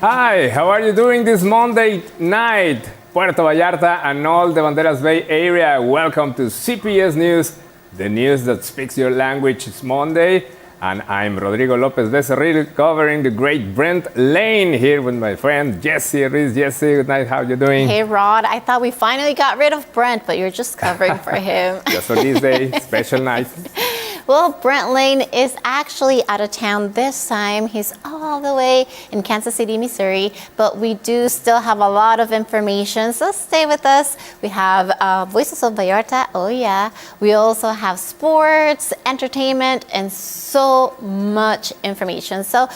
Hi, how are you doing this Monday night? Puerto Vallarta and all the Banderas Bay area. Welcome to CPS News, the news that speaks your language. It's Monday, and I'm Rodrigo Lopez Becerril, covering the great Brent Lane here with my friend Jesse Reese. Jesse, good night. How are you doing? Hey, Rod. I thought we finally got rid of Brent, but you're just covering for him. Just for this day, special night. Well, Brent Lane is actually out of town this time. He's all the way in Kansas City, Missouri, but we do still have a lot of information, so stay with us. We have Voices of Vallarta, oh yeah. We also have sports, entertainment, and so much information. So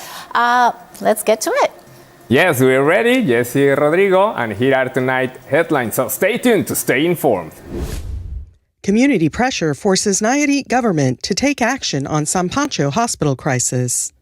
let's get to it. Yes, we're ready. Jesse, Rodrigo, and here are tonight's headlines, so stay tuned to stay informed. Community pressure forces Nayarit government to take action on San Pancho hospital crisis.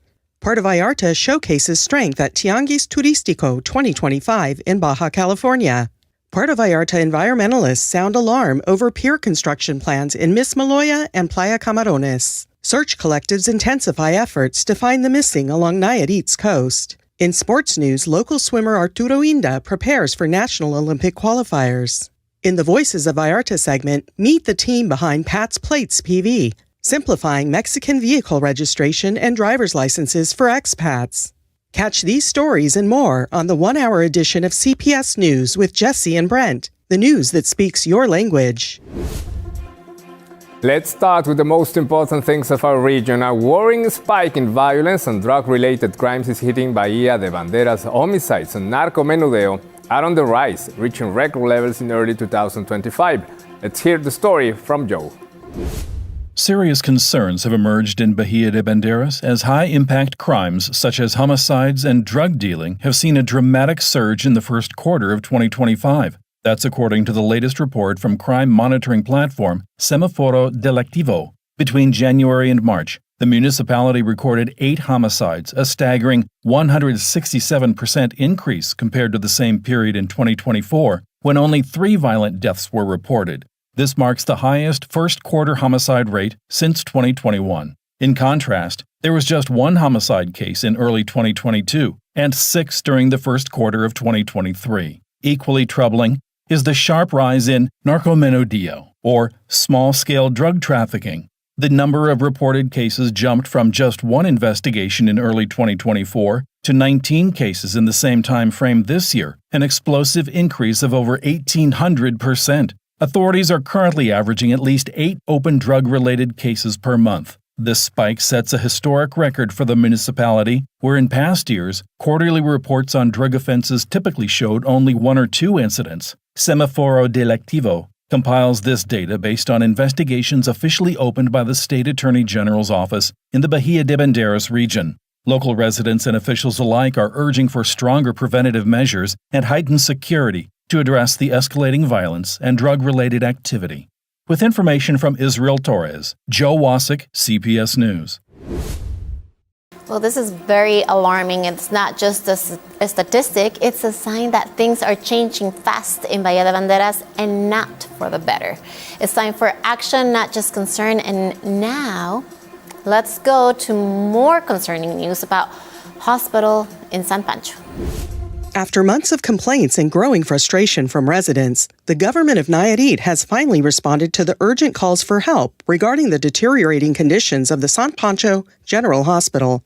Puerto Vallarta showcases strength at Tianguis Turístico 2025 in Baja, California. Puerto Vallarta environmentalists sound alarm over pier construction plans in Mismaloya and Playa Camarones. Search collectives intensify efforts to find the missing along Nayarit's coast. In sports news, local swimmer Arturo Inda prepares for National Olympic qualifiers. In the Voices of Vallarta segment, meet the team behind Pat's Plates PV, simplifying Mexican vehicle registration and driver's licenses for expats. Catch these stories and more on the one-hour edition of CPS News with Jesse and Brent, the news that speaks your language. Let's start with the most important things of our region. A worrying spike in violence and drug-related crimes is hitting Bahía de Banderas. Homicides and narco-menudeo are on the rise, reaching record levels in early 2025. Let's hear the story from Joe. Serious concerns have emerged in Bahía de Banderas as high-impact crimes such as homicides and drug dealing have seen a dramatic surge in the first quarter of 2025. That's according to the latest report from crime monitoring platform Semáforo Delictivo. Between January and March, the municipality recorded 8 homicides, a staggering 167% increase compared to the same period in 2024, when only 3 violent deaths were reported. This marks the highest first-quarter homicide rate since 2021. In contrast, there was just 1 homicide case in early 2022 and 6 during the first quarter of 2023. Equally troubling is the sharp rise in narcomenudeo, or small-scale drug trafficking. The number of reported cases jumped from just 1 investigation in early 2024 to 19 cases in the same time frame this year, an explosive increase of over 1,800%. Authorities are currently averaging at least 8 open drug-related cases per month. This spike sets a historic record for the municipality, where in past years, quarterly reports on drug offenses typically showed only 1 or 2 incidents. Semáforo Delictivo compiles this data based on investigations officially opened by the State Attorney General's office in the Bahía de Banderas region. Local residents and officials alike are urging for stronger preventative measures and heightened security to address the escalating violence and drug-related activity. With information from Israel Torres, Joe Wasik, CPS News. Well, this is very alarming. It's not just a statistic, it's a sign that things are changing fast in Bahía de Banderas and not for the better. It's time for action, not just concern. And now, let's go to more concerning news about hospital in San Pancho. After months of complaints and growing frustration from residents, the government of Nayarit has finally responded to the urgent calls for help regarding the deteriorating conditions of the San Pancho General Hospital.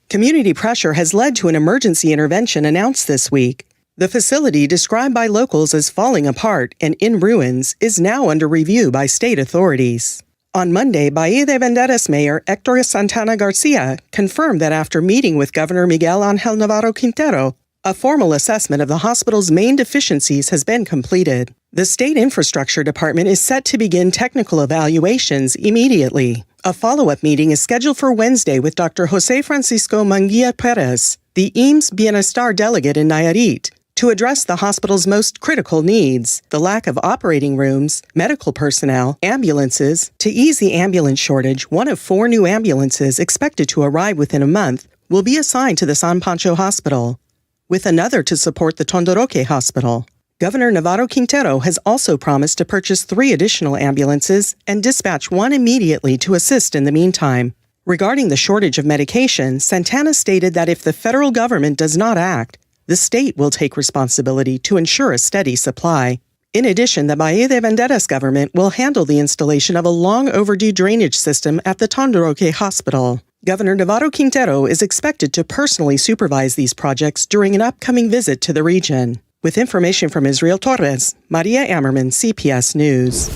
Community pressure has led to an emergency intervention announced this week. The facility, described by locals as falling apart and in ruins, is now under review by state authorities. On Monday, Bahía de Banderas Mayor Héctor Santana Garcia confirmed that after meeting with Governor Miguel Ángel Navarro Quintero, a formal assessment of the hospital's main deficiencies has been completed. The State Infrastructure Department is set to begin technical evaluations immediately. A follow-up meeting is scheduled for Wednesday with Dr. Jose Francisco Manguia Perez, the IMSS Bienestar delegate in Nayarit, to address the hospital's most critical needs, the lack of operating rooms, medical personnel, ambulances. To ease the ambulance shortage, one of 4 new ambulances expected to arrive within a month will be assigned to the San Pancho Hospital, with another to support the Tondoroque Hospital. Governor Navarro Quintero has also promised to purchase 3 additional ambulances and dispatch 1 immediately to assist in the meantime. Regarding the shortage of medication, Santana stated that if the federal government does not act, the state will take responsibility to ensure a steady supply. In addition, the Bahía de Banderas government will handle the installation of a long overdue drainage system at the Tondoroque Hospital. Governor Navarro Quintero is expected to personally supervise these projects during an upcoming visit to the region. With information from Israel Torres, Maria Ammerman, CPS News.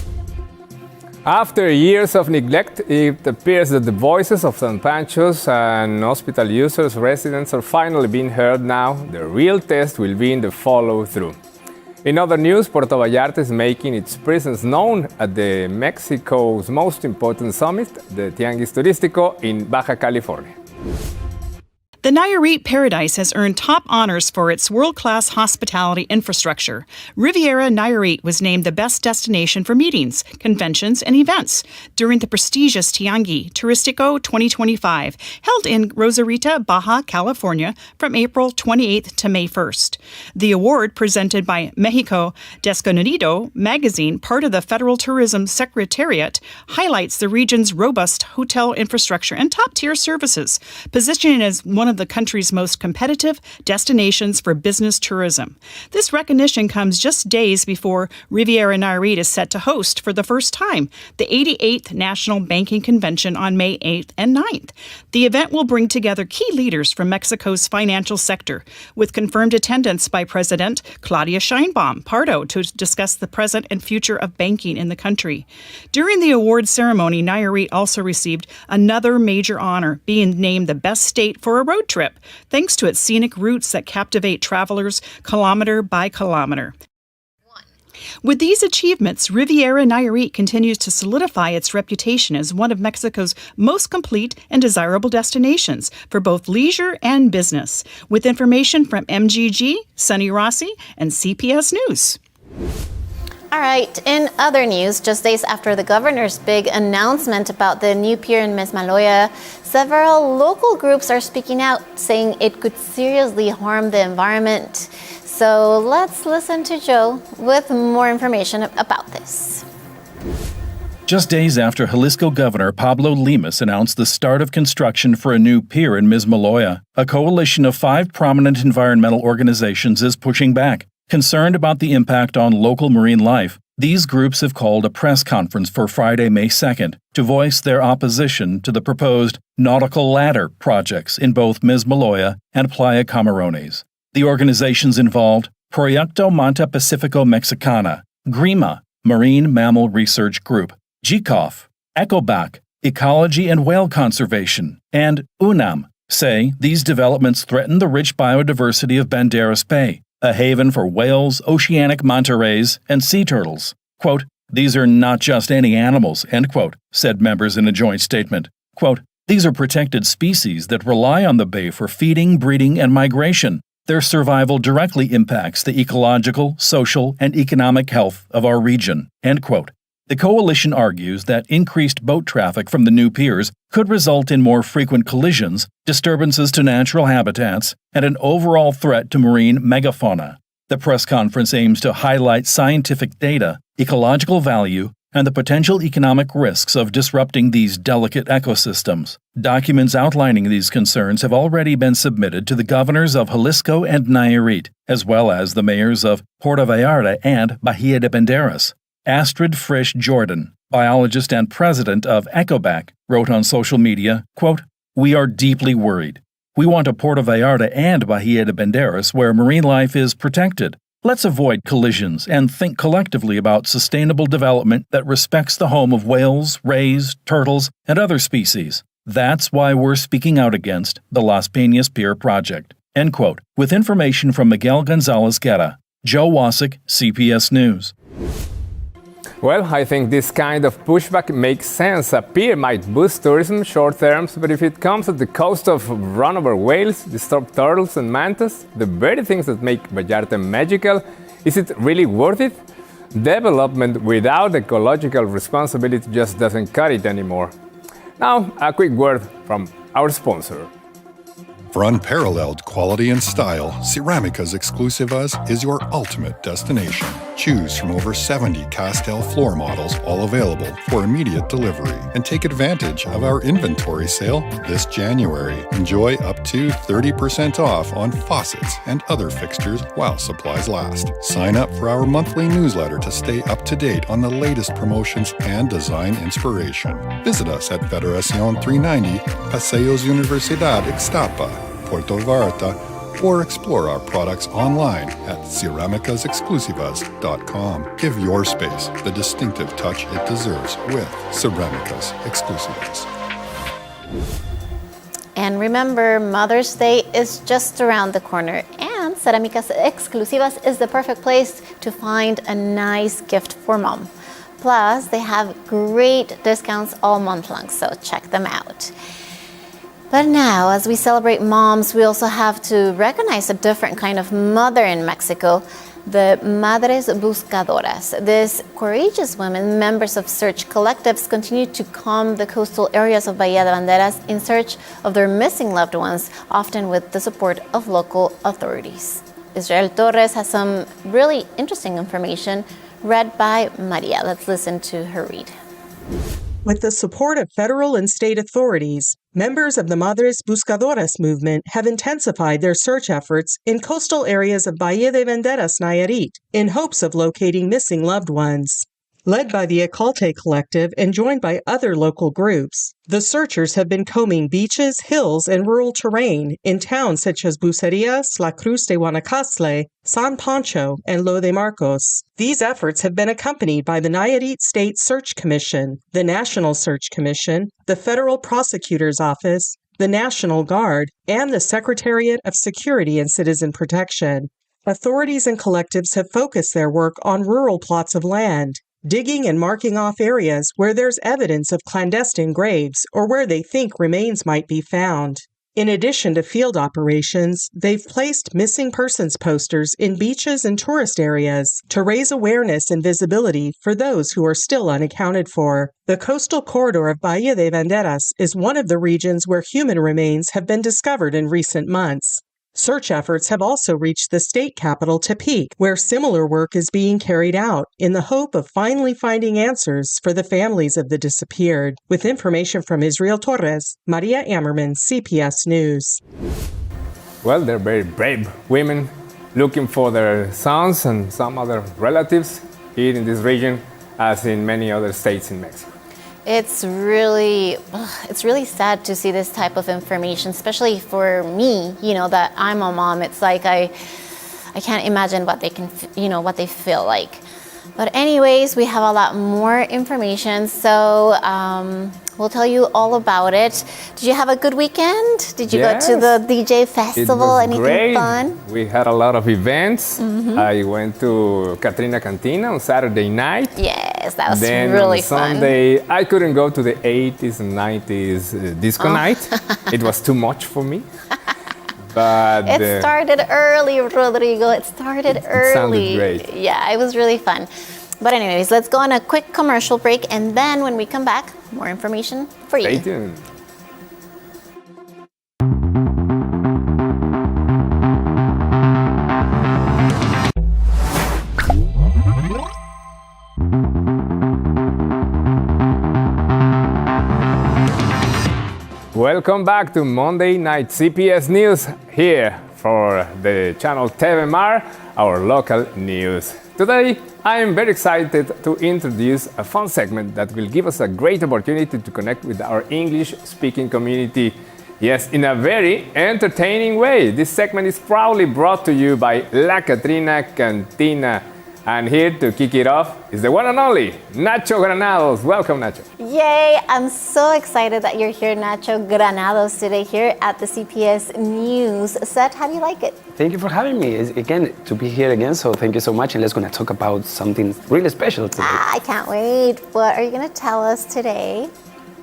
After years of neglect, it appears that the voices of San Pancho's and hospital users, residents are finally being heard now. The real test will be in the follow-through. In other news, Puerto Vallarta is making its presence known at the Mexico's most important summit, the Tianguis Turístico in Baja California. The Nayarit Paradise has earned top honors for its world-class hospitality infrastructure. Riviera Nayarit was named the best destination for meetings, conventions, and events during the prestigious Tianguis Turístico 2025, held in Rosarita, Baja, California, from April 28th to May 1st. The award, presented by Mexico Desconocido magazine, part of the Federal Tourism Secretariat, highlights the region's robust hotel infrastructure and top-tier services, positioning it as one of the country's most competitive destinations for business tourism. This recognition comes just days before Riviera Nayarit is set to host for the first time the 88th National Banking Convention on May 8th and 9th. The event will bring together key leaders from Mexico's financial sector, with confirmed attendance by President Claudia Sheinbaum Pardo to discuss the present and future of banking in the country. During the award ceremony, Nayarit also received another major honor, being named the best state for a road trip, thanks to its scenic routes that captivate travelers kilometer by kilometer. With these achievements, Riviera Nayarit continues to solidify its reputation as one of Mexico's most complete and desirable destinations for both leisure and business. With information from MGG, Sunny Rossi, and CPS News. All right, in other news, just days after the governor's big announcement about the new pier in Mismaloya, several local groups are speaking out, saying it could seriously harm the environment. So let's listen to Joe with more information about this. Just days after Jalisco Governor Pablo Lemus announced the start of construction for a new pier in Mismaloya, a coalition of 5 prominent environmental organizations is pushing back. Concerned about the impact on local marine life, these groups have called a press conference for Friday, May 2nd, to voice their opposition to the proposed nautical ladder projects in both Mismaloya and Playa Camarones. The organizations involved: Proyecto Manta Pacifico Mexicana, GRIMA, Marine Mammal Research Group, GCOF, ECOBAC, Ecology and Whale Conservation, and UNAM, say these developments threaten the rich biodiversity of Banderas Bay, a haven for whales, oceanic manta rays, and sea turtles. Quote, "These are not just any animals," end quote, said members in a joint statement. Quote, "These are protected species that rely on the bay for feeding, breeding, and migration. Their survival directly impacts the ecological, social, and economic health of our region," end quote. The coalition argues that increased boat traffic from the new piers could result in more frequent collisions, disturbances to natural habitats, and an overall threat to marine megafauna. The press conference aims to highlight scientific data, ecological value, and the potential economic risks of disrupting these delicate ecosystems. Documents outlining these concerns have already been submitted to the governors of Jalisco and Nayarit, as well as the mayors of Puerto Vallarta and Bahía de Banderas. Astrid Frisch Jordan, biologist and president of ECOBAC, wrote on social media, quote, "We are deeply worried. We want a Puerto Vallarta and Bahía de Banderas where marine life is protected. Let's avoid collisions and think collectively about sustainable development that respects the home of whales, rays, turtles, and other species. That's why we're speaking out against the Las Peñas Pier project," end quote. With information from Miguel Gonzalez Guerra, Joe Wasik, CPS News. Well, I think this kind of pushback makes sense. A pier might boost tourism short term, but if it comes at the cost of run-over whales, disturbed turtles and mantas, the very things that make Vallarta magical, is it really worth it? Development without ecological responsibility just doesn't cut it anymore. Now, a quick word from our sponsor. For unparalleled quality and style, Ceramicas Exclusivas is your ultimate destination. Choose from over 70 Castel floor models, all available for immediate delivery. And take advantage of our inventory sale this January. Enjoy up to 30% off on faucets and other fixtures while supplies last. Sign up for our monthly newsletter to stay up to date on the latest promotions and design inspiration. Visit us at Federación 390, Paseos Universidad Ixtapa, Puerto Vallarta, or explore our products online at ceramicasexclusivas.com. Give your space the distinctive touch it deserves with Ceramicas Exclusivas. And remember, Mother's Day is just around the corner, and Ceramicas Exclusivas is the perfect place to find a nice gift for mom. Plus, they have great discounts all month long, so check them out. But now, as we celebrate moms, we also have to recognize a different kind of mother in Mexico, the Madres Buscadoras. These courageous women, members of search collectives, continue to comb the coastal areas of Bahía de Banderas in search of their missing loved ones, often with the support of local authorities. Israel Torres has some really interesting information read by Maria. Let's listen to her read. With the support of federal and state authorities, members of the Madres Buscadoras movement have intensified their search efforts in coastal areas of Bahía de Banderas, Nayarit, in hopes of locating missing loved ones. Led by the Acalte Collective and joined by other local groups, the searchers have been combing beaches, hills, and rural terrain in towns such as Bucerías, La Cruz de Guanacaste, San Pancho, and Lo de Marcos. These efforts have been accompanied by the Nayarit State Search Commission, the National Search Commission, the Federal Prosecutor's Office, the National Guard, and the Secretariat of Security and Citizen Protection. Authorities and collectives have focused their work on rural plots of land, digging and marking off areas where there's evidence of clandestine graves or where they think remains might be found. In addition to field operations, they've placed missing persons posters in beaches and tourist areas to raise awareness and visibility for those who are still unaccounted for. The coastal corridor of Bahía de Banderas is one of the regions where human remains have been discovered in recent months. Search efforts have also reached the state capital, Tepic, where similar work is being carried out in the hope of finally finding answers for the families of the disappeared. With information from Israel Torres, Maria Ammerman, CPS News. Well, they're very brave women looking for their sons and some other relatives here in this region, as in many other states in Mexico. It's really sad to see this type of information, especially for me, that I'm a mom. It's like I can't imagine what they can, what they feel like. But anyways, we have a lot more information, so we'll tell you all about it. Did you have a good weekend? Did you go to the DJ festival? Anything great. Fun? We had a lot of events. Mm-hmm. I went to Catrina Cantina on Saturday night. Yes, that was then really on fun. Sunday, I couldn't go to the 80s and 90s disco night. It was too much for me. But it started early, Rodrigo. It started early. It sounded great. Yeah, it was really fun. But anyways, let's go on a quick commercial break, and then when we come back, more information for you. Stay tuned. Welcome back to Monday Night CPS News here for the channel TVMar, our local news. Today, I am very excited to introduce a fun segment that will give us a great opportunity to connect with our English-speaking community. Yes, in a very entertaining way. This segment is proudly brought to you by La Catrina Cantina. And here to kick it off is the one and only Nacho Granados. Welcome, Nacho. Yay! I'm so excited that you're here, Nacho Granados, today here at the CPS News set. How do you like it? Thank you for having me again to be here again. So thank you so much, and let's gonna talk about something really special today. I can't wait. What are you gonna tell us today?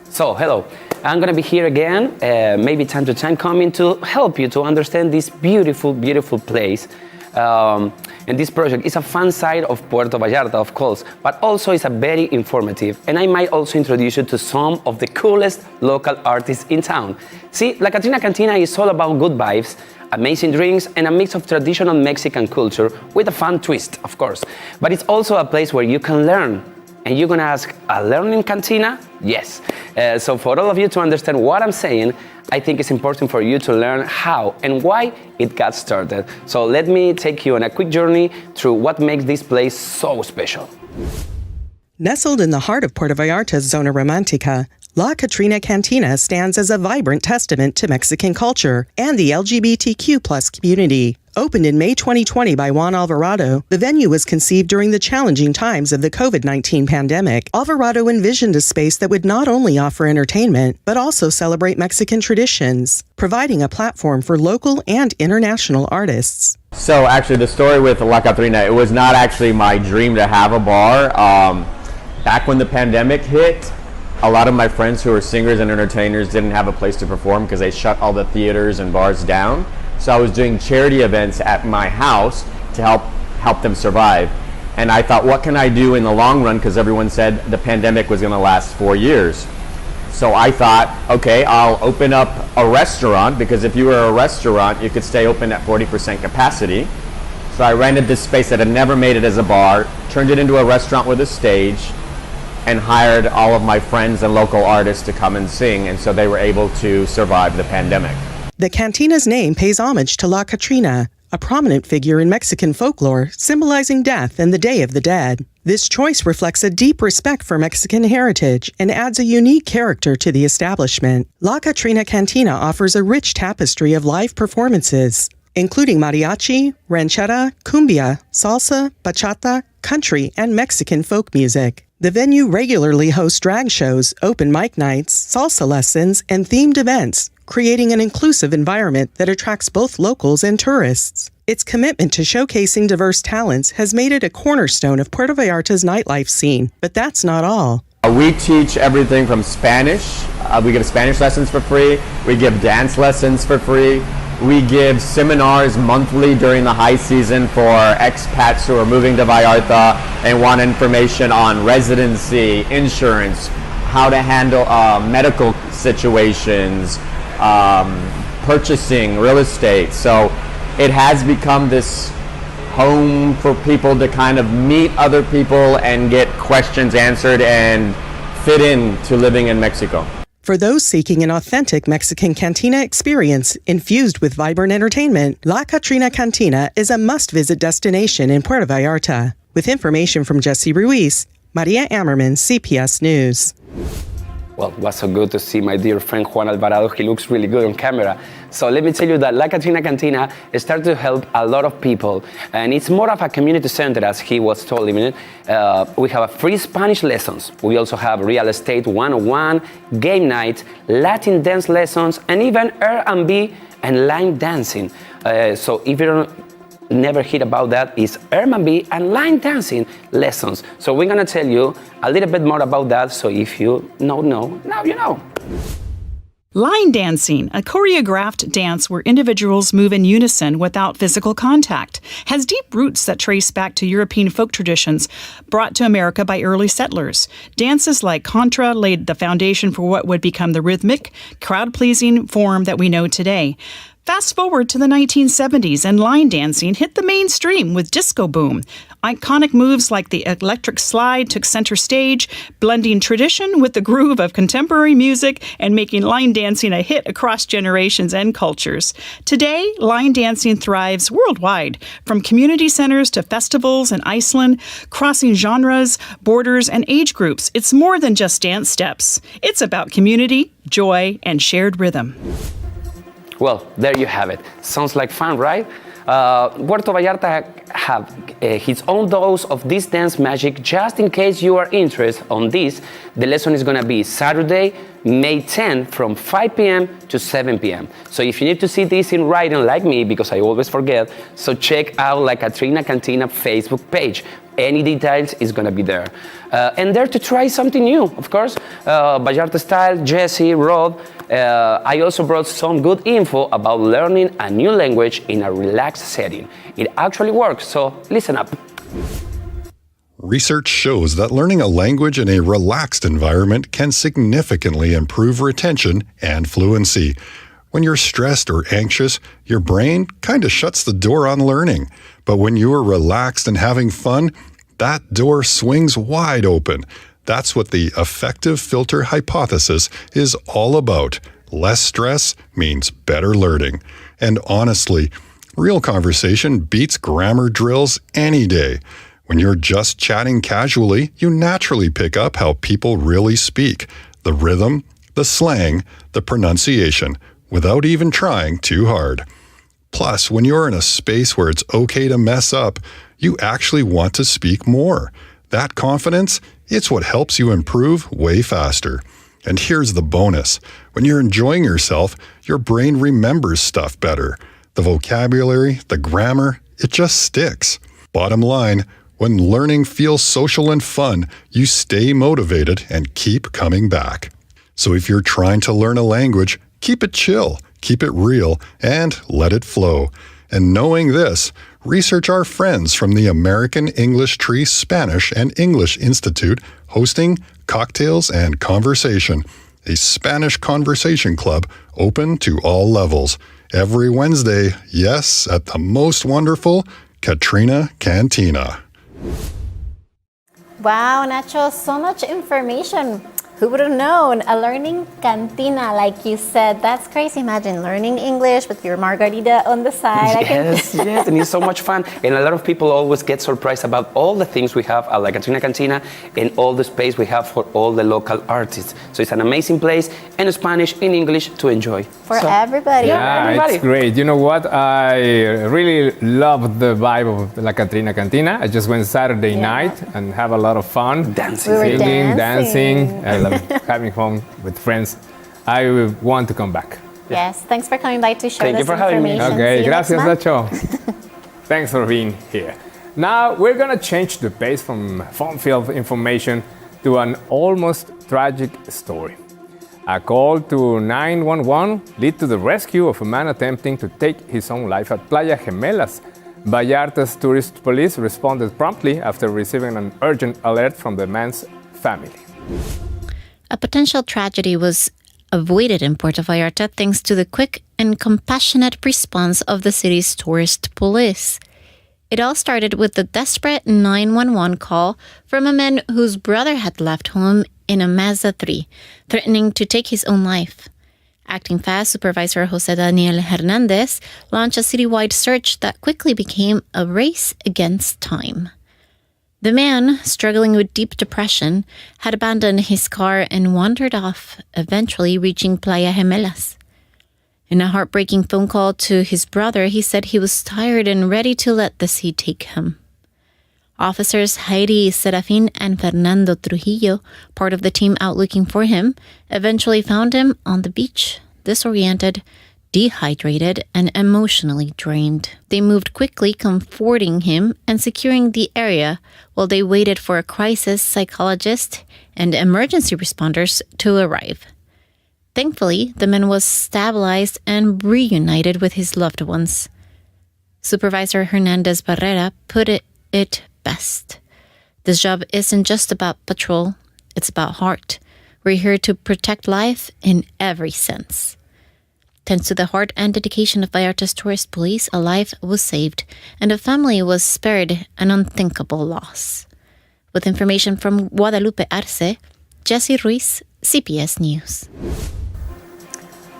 So hello, I'm gonna be here again, maybe time to time, coming to help you to understand this beautiful, beautiful place. And this project is a fun side of Puerto Vallarta, of course, but also is a very informative. And I might also introduce you to some of the coolest local artists in town. See, La Catrina Cantina is all about good vibes, amazing drinks, and a mix of traditional Mexican culture with a fun twist, of course. But it's also a place where you can learn. And you're gonna ask, a learning cantina? Yes. So for all of you to understand what I'm saying, I think it's important for you to learn how and why it got started. So let me take you on a quick journey through what makes this place so special. Nestled in the heart of Puerto Vallarta's Zona Romantica, La Catrina Cantina stands as a vibrant testament to Mexican culture and the LGBTQ+ community. Opened in May 2020 by Juan Alvarado, the venue was conceived during the challenging times of the COVID-19 pandemic. Alvarado envisioned a space that would not only offer entertainment, but also celebrate Mexican traditions, providing a platform for local and international artists. So actually the story with La Catrina, it was not actually my dream to have a bar. Back when the pandemic hit, a lot of my friends who were singers and entertainers didn't have a place to perform because they shut all the theaters and bars down. So I was doing charity events at my house to help them survive. And I thought, what can I do in the long run? Because everyone said the pandemic was going to last 4 years. So I thought, okay, I'll open up a restaurant, because if you were a restaurant, you could stay open at 40% capacity. So I rented this space that had never made it as a bar, turned it into a restaurant with a stage, and hired all of my friends and local artists to come and sing. And so they were able to survive the pandemic. The cantina's name pays homage to La Catrina, a prominent figure in Mexican folklore symbolizing death and the Day of the Dead. This choice reflects a deep respect for Mexican heritage and adds a unique character to the establishment. La Catrina Cantina offers a rich tapestry of live performances, including mariachi, ranchera, cumbia, salsa, bachata, country, and Mexican folk music. The venue regularly hosts drag shows, open mic nights, salsa lessons, and themed events, creating an inclusive environment that attracts both locals and tourists. Its commitment to showcasing diverse talents has made it a cornerstone of Puerto Vallarta's nightlife scene. But that's not all. We teach everything from Spanish. We give Spanish lessons for free. We give dance lessons for free. We give seminars monthly during the high season for expats who are moving to Vallarta and want information on residency, insurance, how to handle medical situations, purchasing real estate. So it has become this home for people to kind of meet other people and get questions answered and fit into living in Mexico. For those seeking an authentic Mexican cantina experience infused with vibrant entertainment, La Catrina Cantina is a must-visit destination in Puerto Vallarta. With information from Jesse Ruiz, Maria Ammerman, CPS News. Well, it was so good to see my dear friend Juan Alvarado. He looks really good on camera. So let me tell you that La Catrina Cantina started to help a lot of people. And it's more of a community center, as he was telling me. We have a free Spanish lessons. We also have real estate 101, game night, Latin dance lessons, and even R&B and line dancing. So if you don't never heard about that, is R&B and line dancing lessons. So we're gonna tell you a little bit more about that. So if you don't know, now you know. Line dancing, a choreographed dance where individuals move in unison without physical contact, has deep roots that trace back to European folk traditions brought to America by early settlers. Dances like contra laid the foundation for what would become the rhythmic, crowd-pleasing form that we know today. Fast forward to the 1970s, and line dancing hit the mainstream with disco boom. Iconic moves like the electric slide took center stage, blending tradition with the groove of contemporary music and making line dancing a hit across generations and cultures. Today, line dancing thrives worldwide, from community centers to festivals in Iceland, crossing genres, borders, and age groups. It's more than just dance steps. It's about community, joy, and shared rhythm. Well, there you have it. Sounds like fun, right? Puerto Vallarta have his own dose of this dance magic. Just in case you are interested on this, the lesson is going to be Saturday, May 10 from 5 p.m. to 7 p.m. So if you need to see this in writing like me, because I always forget, so check out La Catrina Cantina Facebook page. Any details is going to be there. And there to try something new, of course. Vallarta style, Jesse, Rod. I also brought some good info about learning a new language in a relaxed setting. It actually works, so listen up. Research shows that learning a language in a relaxed environment can significantly improve retention and fluency. When you're stressed or anxious, your brain kind of shuts the door on learning. But when you are relaxed and having fun, that door swings wide open. That's what the affective filter hypothesis is all about. Less stress means better learning. And honestly, real conversation beats grammar drills any day. When you're just chatting casually, you naturally pick up how people really speak, the rhythm, the slang, the pronunciation, without even trying too hard. Plus, when you're in a space where it's okay to mess up, you actually want to speak more. That confidence, it's what helps you improve way faster. And here's the bonus. When you're enjoying yourself, your brain remembers stuff better. The vocabulary, the grammar, it just sticks. Bottom line, when learning feels social and fun, you stay motivated and keep coming back. So if you're trying to learn a language, keep it chill, keep it real, and let it flow. And knowing this, research our friends from the American English Tree Spanish and English Institute hosting Cocktails and Conversation, a Spanish conversation club open to all levels. Every Wednesday, yes, at the most wonderful Catrina Cantina. Wow, Nacho, so much information. Who would have known? A learning cantina, like you said. That's crazy. Imagine learning English with your margarita on the side. Yes, yes, and it's so much fun. And a lot of people always get surprised about all the things we have at La Catrina Cantina and all the space we have for all the local artists. So it's an amazing place in Spanish, in English to enjoy. For everybody. Yeah, everybody. it's great. You know what? I really love the vibe of La Catrina Cantina. I just went Saturday night and have a lot of fun. Dancing. We were Singing, dancing. dancing. I love having fun with friends. I want to come back. Yes, thanks for coming by to share Thank you this for having me. information. Okay, See you next gracias, month. Nacho. Thanks for being here. Now we're gonna change the pace from fun-filled information to an almost tragic story. A call to 911 led to the rescue of a man attempting to take his own life at Playa Gemelas. Vallarta's tourist police responded promptly after receiving an urgent alert from the man's family. A potential tragedy was avoided in Puerto Vallarta thanks to the quick and compassionate response of the city's tourist police. It all started with the desperate 911 call from a man whose brother had left home in a Mazda 3, threatening to take his own life. Acting fast, Supervisor Jose Daniel Hernandez launched a citywide search that quickly became a race against time. The man, struggling with deep depression, had abandoned his car and wandered off, eventually reaching Playa Gemelas. In a heartbreaking phone call to his brother, he said he was tired and ready to let the sea take him. Officers Heidi Serafin and Fernando Trujillo, part of the team out looking for him, eventually found him on the beach, disoriented, dehydrated, and emotionally drained. They moved quickly, comforting him and securing the area while they waited for a crisis psychologist and emergency responders to arrive. Thankfully, the man was stabilized and reunited with his loved ones. Supervisor Hernandez Barrera put it best. This job isn't just about patrol, it's about heart. We're here to protect life in every sense. Thanks to the heart and dedication of Vallarta's tourist police, a life was saved and a family was spared an unthinkable loss. With information from Guadalupe Arce, Jesse Ruiz, CPS News.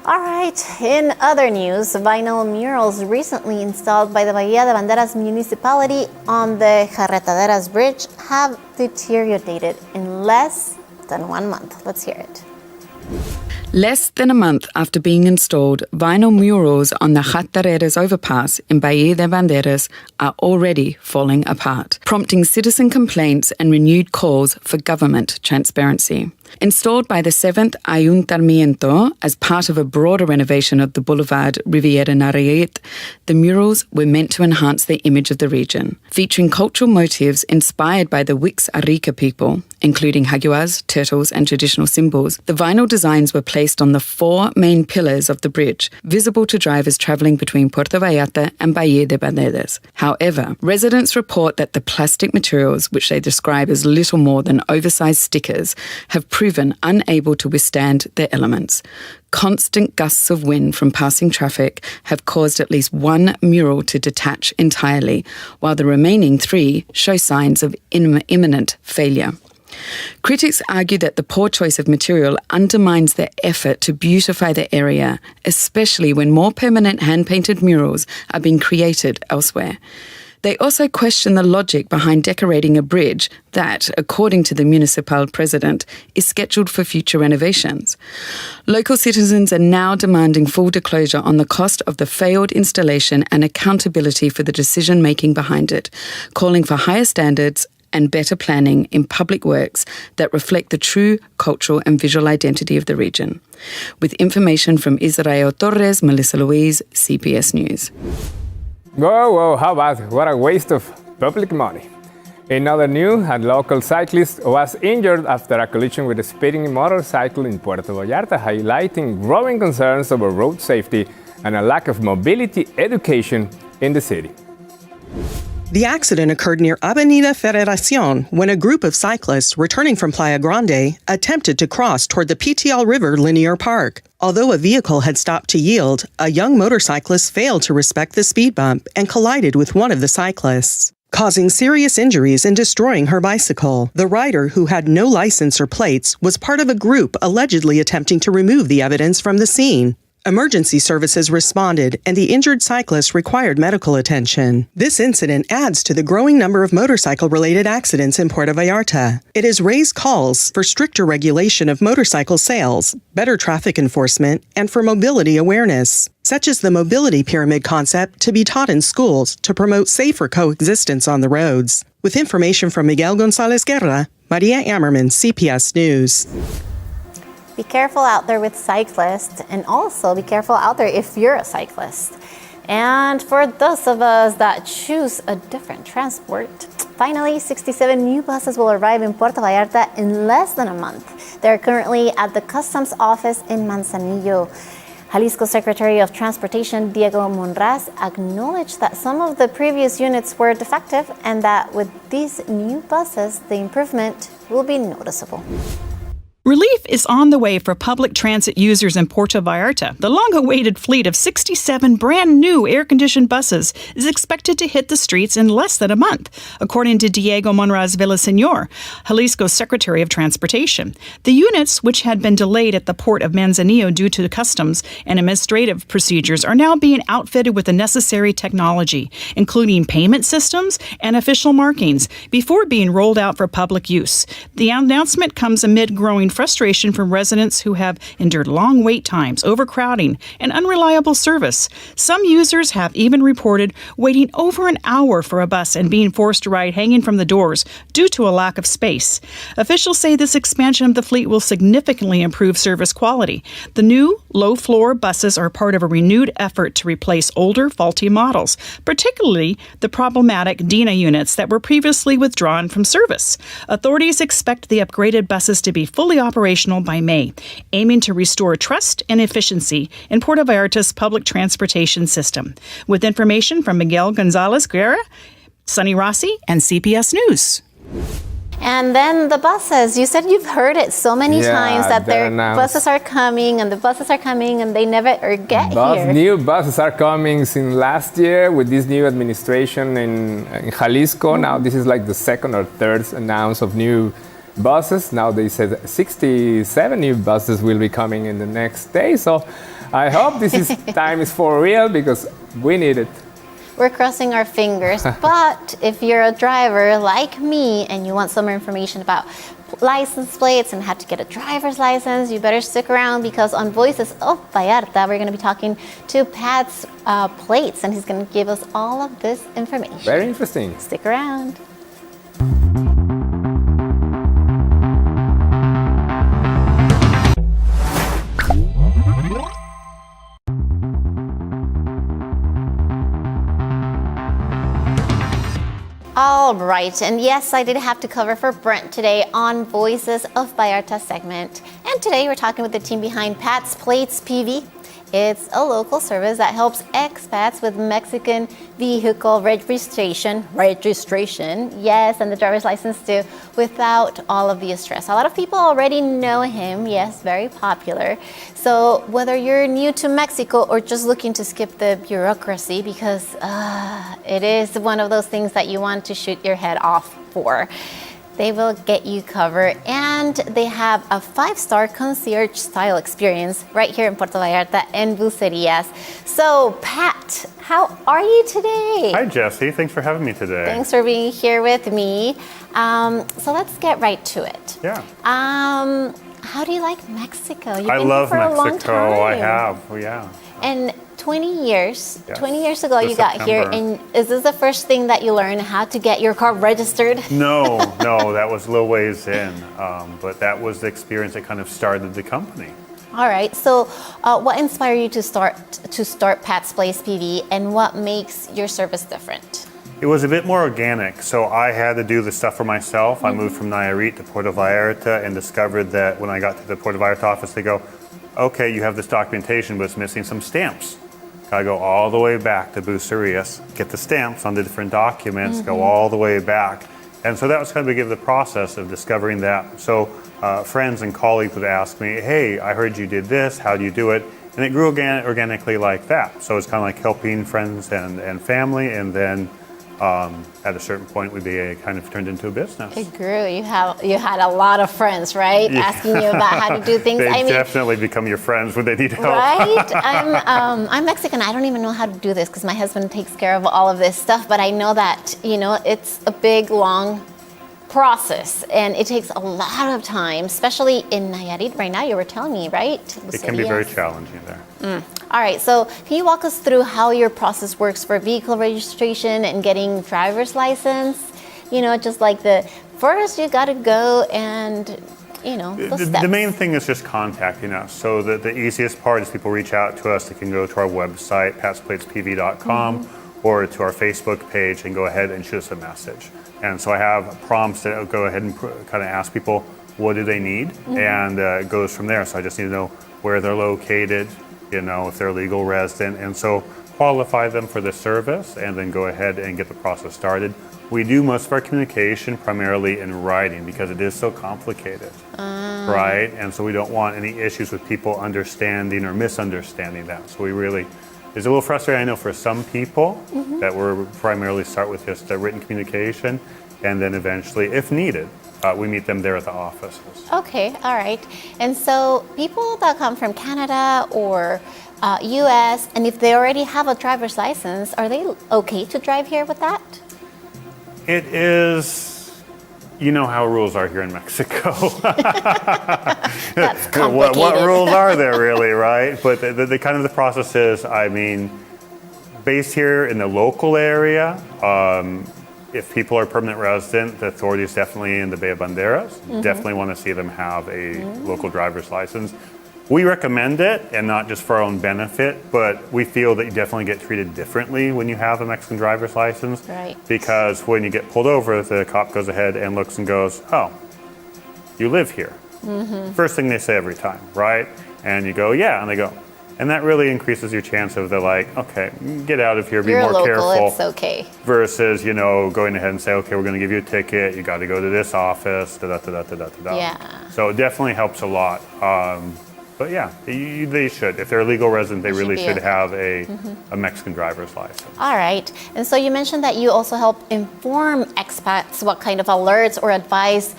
All right, in other news, vinyl murals recently installed by the Bahía de Banderas municipality on the Jarretaderas Bridge have deteriorated in less than 1 month. Let's hear it. Less than a month after being installed, vinyl murals on the Jatareras overpass in Bahía de Banderas are already falling apart, prompting citizen complaints and renewed calls for government transparency. Installed by the 7th Ayuntamiento as part of a broader renovation of the boulevard Riviera Nayarit, the murals were meant to enhance the image of the region, featuring cultural motifs inspired by the Wix Arica people, including jaguars, turtles, and traditional symbols. The vinyl designs were placed on the 4 main pillars of the bridge, visible to drivers travelling between Puerto Vallarta and Bahía de Banderas. However, residents report that the plastic materials, which they describe as little more than oversized stickers, have proven unable to withstand the elements. Constant gusts of wind from passing traffic have caused at least 1 mural to detach entirely, while the remaining 3 show signs of imminent failure. Critics argue that the poor choice of material undermines the effort to beautify the area, especially when more permanent hand-painted murals are being created elsewhere. They also question the logic behind decorating a bridge that, according to the municipal president, is scheduled for future renovations. Local citizens are now demanding full disclosure on the cost of the failed installation and accountability for the decision-making behind it, calling for higher standards and better planning in public works that reflect the true cultural and visual identity of the region. With information from Israel Torres, Melissa Louise, CPS News. Whoa, how bad? What a waste of public money. In other news, a local cyclist was injured after a collision with a speeding motorcycle in Puerto Vallarta, highlighting growing concerns over road safety and a lack of mobility education in the city. The accident occurred near Avenida Federación when a group of cyclists returning from Playa Grande attempted to cross toward the PTL River Linear Park. Although a vehicle had stopped to yield, a young motorcyclist failed to respect the speed bump and collided with one of the cyclists, causing serious injuries and destroying her bicycle. The rider, who had no license or plates, was part of a group allegedly attempting to remove the evidence from the scene. Emergency services responded, and the injured cyclist required medical attention. This incident adds to the growing number of motorcycle-related accidents in Puerto Vallarta. It has raised calls for stricter regulation of motorcycle sales, better traffic enforcement, and for mobility awareness, such as the mobility pyramid concept to be taught in schools to promote safer coexistence on the roads. With information from Miguel González Guerra, Maria Ammerman, CPS News. Be careful out there with cyclists, and also be careful out there if you're a cyclist. And for those of us that choose a different transport, finally 67 new buses will arrive in Puerto Vallarta in less than a month. They're currently at the Customs Office in Manzanillo. Jalisco Secretary of Transportation Diego Murals acknowledged that some of the previous units were defective and that with these new buses, the improvement will be noticeable. Relief is on the way for public transit users in Puerto Vallarta. The long-awaited fleet of 67 brand-new air-conditioned buses is expected to hit the streets in less than a month, according to Diego Monraz Villaseñor, Jalisco's Secretary of Transportation. The units, which had been delayed at the port of Manzanillo due to customs and administrative procedures, are now being outfitted with the necessary technology, including payment systems and official markings, before being rolled out for public use. The announcement comes amid growing frustration from residents who have endured long wait times, overcrowding, and unreliable service. Some users have even reported waiting over an hour for a bus and being forced to ride hanging from the doors due to a lack of space. Officials say this expansion of the fleet will significantly improve service quality. The new low-floor buses are part of a renewed effort to replace older, faulty models, particularly the problematic Dina units that were previously withdrawn from service. Authorities expect the upgraded buses to be fully operational by May, aiming to restore trust and efficiency in Puerto Vallarta's public transportation system. With information from Miguel González Guerra, Sunny Rossi, and CPS News. And then the buses. You said you've heard it so many times that their buses are coming and the buses are coming and they never get here. New buses are coming since last year with this new administration in Jalisco. Now this is like the second or third announce of new buses. Now they said 67 new buses will be coming in the next day. So I hope time is for real because we need it. We're crossing our fingers. But if you're a driver like me and you want some more information about license plates and how to get a driver's license, you better stick around because on Voices of Vallarta, we're going to be talking to Pat's plates, and he's going to give us all of this information. Very interesting. Stick around. All right, and yes, I did have to cover for Brent today on Voices of Vallarta segment. And today we're talking with the team behind Pat's Plates PV. It's a local service that helps expats with Mexican vehicle registration, yes, and the driver's license too, without all of the stress. A lot of people already know him, yes, very popular. So whether you're new to Mexico or just looking to skip the bureaucracy, because it is one of those things that you want to shoot your head off for, they will get you covered, and they have a 5-star concierge style experience right here in Puerto Vallarta and Bucerias. So, Pat, how are you today? Hi, Jesse. Thanks for having me today. Thanks for being here with me. So let's get right to it. Yeah. How do you like Mexico? You've I been love here for Mexico. A long time. I have. Oh, yeah. And 20 years. Yes. 20 years ago, This you got here, September. and is this the first thing that you learned, how to get your car registered? No, that was a little ways in. But that was the experience that kind of started the company. All right. So, what inspired you to start Pat's Place PV, and what makes your service different? It was a bit more organic. So I had to do the stuff for myself. I moved from Nayarit to Puerto Vallarta and discovered that when I got to the Puerto Vallarta office, they go, okay, you have this documentation, but it's missing some stamps. I go all the way back to Bucerias, get the stamps on the different documents, go all the way back. And so that was kind of the beginning of the process of discovering that. So friends and colleagues would ask me, hey, I heard you did this, how do you do it? And it grew organically like that. So it's kind of like helping friends and family, and then at a certain point, we kind of turned into a business. It grew. You had a lot of friends, right? Yeah. Asking you about how to do things. They definitely become your friends when they need help. Right? I'm Mexican. I don't even know how to do this because my husband takes care of all of this stuff. But I know that it's a big, long process, and it takes a lot of time, especially in Nayarit right now. You were telling me, right? It can be very challenging there. All right, so can you walk us through how your process works for vehicle registration and getting driver's license? Just like first you got to go and, The main thing is just contacting us. So the easiest part is people reach out to us. They can go to our website, patsplatespv.com, or to our Facebook page and go ahead and shoot us a message. And so I have prompts that go ahead and kind of ask people, what do they need? And it goes from there. So I just need to know where they're located, if they're a legal resident, and so qualify them for the service and then go ahead and get the process started. We do most of our communication primarily in writing because it is so complicated, right? And so we don't want any issues with people understanding or misunderstanding that. So it's a little frustrating, I know, for some people that we're primarily start with just written communication, and then eventually, if needed, we meet them there at the offices. Okay, all right. And so people that come from Canada or US, and if they already have a driver's license, are they okay to drive here with that? It is, you know how rules are here in Mexico. That's complicated. What rules are there really, right? But the kind of the process is, based here in the local area, if people are permanent resident, the authorities definitely in the Bahía de Banderas definitely want to see them have a local driver's license. We recommend it, and not just for our own benefit, but we feel that you definitely get treated differently when you have a Mexican driver's license. Right. Because when you get pulled over, the cop goes ahead and looks and goes, oh, you live here. First thing they say every time, right? And you go, yeah, and they go, and that really increases your chance of okay, get out of here, be You're more local, careful. it's okay. Versus, going ahead and say, okay, we're going to give you a ticket, you got to go to this office, da-da-da-da-da-da-da. Yeah. So it definitely helps a lot. But yeah, they should. If they're a legal resident, they really should have a Mexican driver's license. All right. And so you mentioned that you also help inform expats. What kind of alerts or advice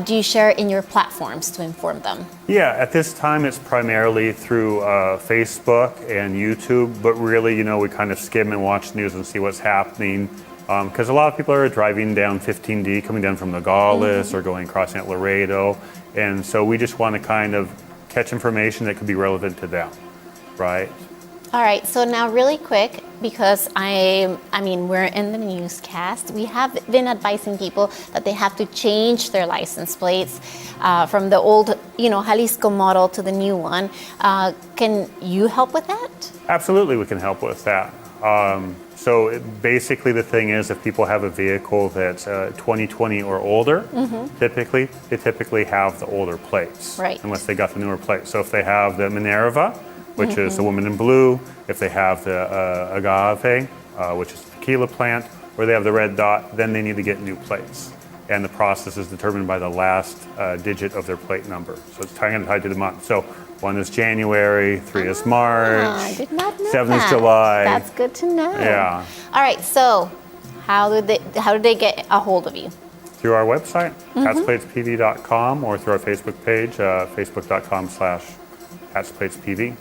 do you share in your platforms to inform them? Yeah, at this time it's primarily through Facebook and YouTube, but really, we kind of skim and watch news and see what's happening Because a lot of people are driving down 15D, coming down from Nogales or going crossing at Laredo. And so we just want to kind of catch information that could be relevant to them, right? All right, so now really quick, because I mean, we're in the newscast, we have been advising people that they have to change their license plates from the old, Jalisco model to the new one. Can you help with that? Absolutely, we can help with that. Basically the thing is, if people have a vehicle that's 2020 or older, they typically have the older plates, right? Unless they got the newer plates. So if they have the Minerva, which is the woman in blue, if they have the agave, which is the tequila plant, or they have the red dot, then they need to get new plates. And the process is determined by the last digit of their plate number. So it's tied to the month. So 1 is January, 3 is March, I did not know 7 that. is July. That's good to know. Yeah. All right, so how did they get a hold of you? Through our website, patsplatespv.com, or through our Facebook page, facebook.com/patsplatespv.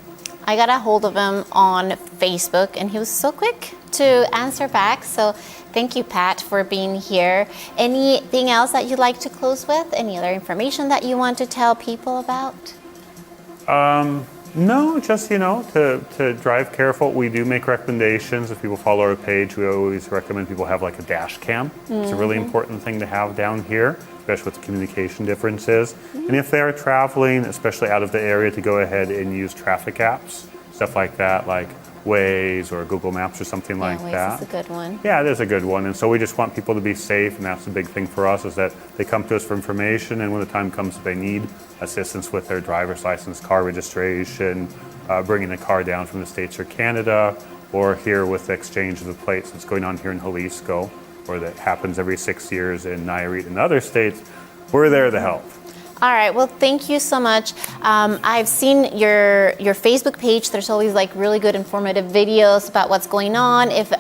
I got a hold of him on Facebook, and he was so quick to answer back. So thank you, Pat, for being here. Anything else that you'd like to close with? Any other information that you want to tell people about? No, just, to drive careful. We do make recommendations. If people follow our page, we always recommend people have like a dash cam. It's a really important thing to have down here, especially with the communication differences. And if they are traveling, especially out of the area, to go ahead and use traffic apps, stuff like that, like Waze or Google Maps or something like Waze that. is a good one. Yeah, it is a good one. And so we just want people to be safe, and that's the big thing for us, is that they come to us for information, and when the time comes that they need assistance with their driver's license, car registration, bringing the car down from the States or Canada, or here with the exchange of the plates that's going on here in Jalisco, or that happens every 6 years in Nayarit and other states, we're there to help. All right, well, thank you so much. I've seen your Facebook page. There's always like really good informative videos about what's going on. If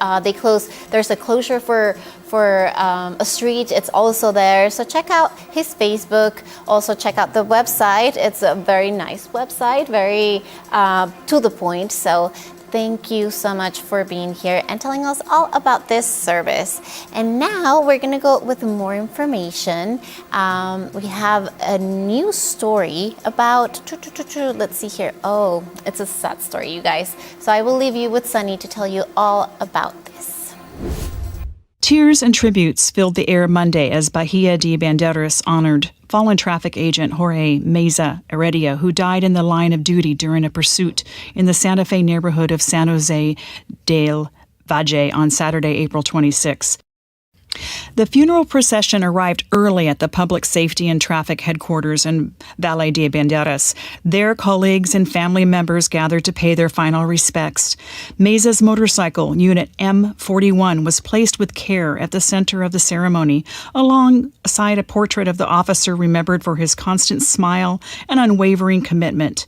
there's a closure for a street, it's also there. So check out his Facebook. Also check out the website. It's a very nice website, very to the point. So thank you so much for being here and telling us all about this service. And now we're going to go with more information. We have a new story about, let's see here. Oh, it's a sad story, you guys. So I will leave you with Sunny to tell you all about this. Tears and tributes filled the air Monday as Bahía de Banderas honored fallen traffic agent Jorge Meza Heredia, who died in the line of duty during a pursuit in the Santa Fe neighborhood of San Jose del Valle on Saturday, April 26. The funeral procession arrived early at the Public Safety and Traffic Headquarters in Valle de Banderas. There, colleagues and family members gathered to pay their final respects. Meza's motorcycle, Unit M41, was placed with care at the center of the ceremony, alongside a portrait of the officer remembered for his constant smile and unwavering commitment.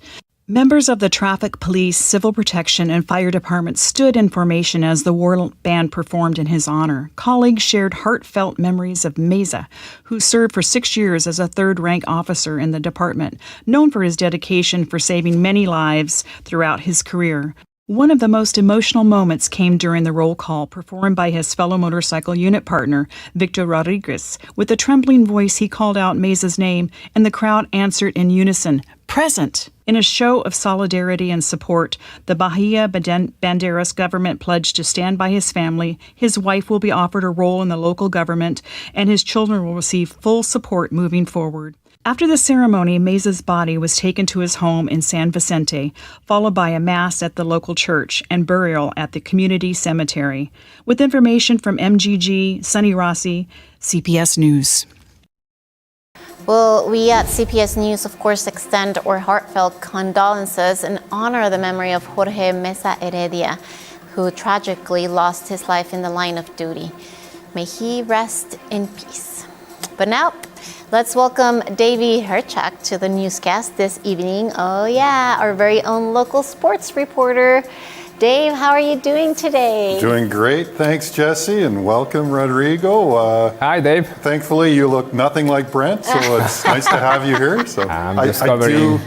Members of the traffic police, civil protection, and fire departments stood in formation as the war band performed in his honor. Colleagues shared heartfelt memories of Meza, who served for 6 years as a third-rank officer in the department, known for his dedication for saving many lives throughout his career. One of the most emotional moments came during the roll call performed by his fellow motorcycle unit partner, Victor Rodriguez. With a trembling voice, he called out Meza's name, and the crowd answered in unison, "Present!" In a show of solidarity and support, the Bahía Banderas government pledged to stand by his family. His wife will be offered a role in the local government, and his children will receive full support moving forward. After the ceremony, Meza's body was taken to his home in San Vicente, followed by a mass at the local church and burial at the community cemetery. With information from MGG, Sunny Rossi, CPS News. Well, we at CPS News, of course, extend our heartfelt condolences and honor the memory of Jorge Meza Heredia, who tragically lost his life in the line of duty. May he rest in peace. But now, let's welcome Davey Herchak to the newscast this evening. Oh yeah, our very own local sports reporter. Dave, how are you doing today? Doing great. Thanks, Jesse, and welcome, Rodrigo. Hi, Dave. Thankfully, you look nothing like Brent, so it's nice to have you here. So I'm discovering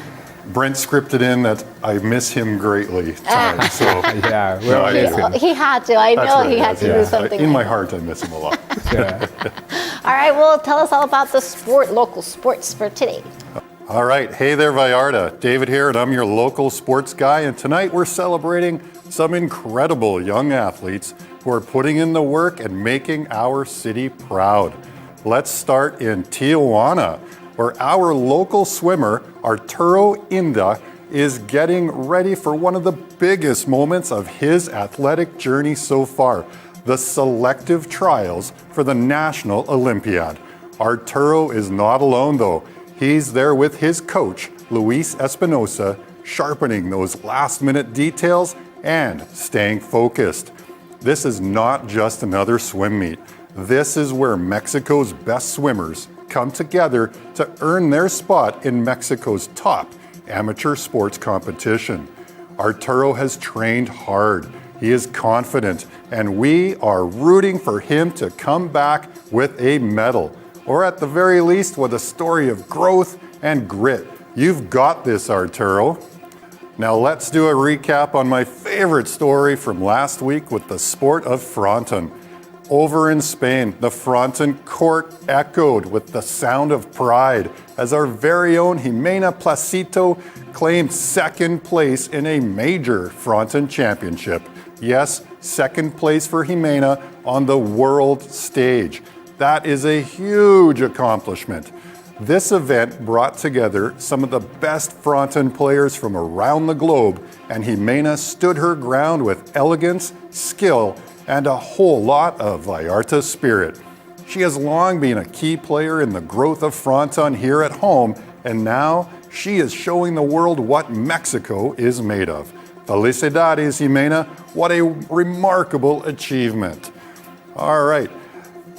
Brent scripted in that I miss him greatly tonight. So Yeah, He had to. I know he had to do something. In my heart, I miss him a lot. All right, well, tell us all about the local sports for today. All right. Hey there, Vallarta. David here, and I'm your local sports guy. And tonight we're celebrating some incredible young athletes who are putting in the work and making our city proud. Let's start in Tijuana, where our local swimmer, Arturo Inda, is getting ready for one of the biggest moments of his athletic journey so far, the selective trials for the National Olympiad. Arturo is not alone though. He's there with his coach, Luis Espinosa, sharpening those last-minute details and staying focused. This is not just another swim meet. This is where Mexico's best swimmers come together to earn their spot in Mexico's top amateur sports competition. Arturo has trained hard. He is confident, and we are rooting for him to come back with a medal, or at the very least with a story of growth and grit. You've got this, Arturo. Now let's do a recap on my favorite story from last week with the sport of fronton. Over in Spain, the fronton court echoed with the sound of pride as our very own Jimena Placito claimed second place in a major fronton championship. Yes, second place for Jimena on the world stage. That is a huge accomplishment. This event brought together some of the best fronton players from around the globe, and Jimena stood her ground with elegance, skill, and a whole lot of Vallarta spirit. She has long been a key player in the growth of fronton here at home, and now she is showing the world what Mexico is made of. Felicidades, Jimena. What a remarkable achievement. All right,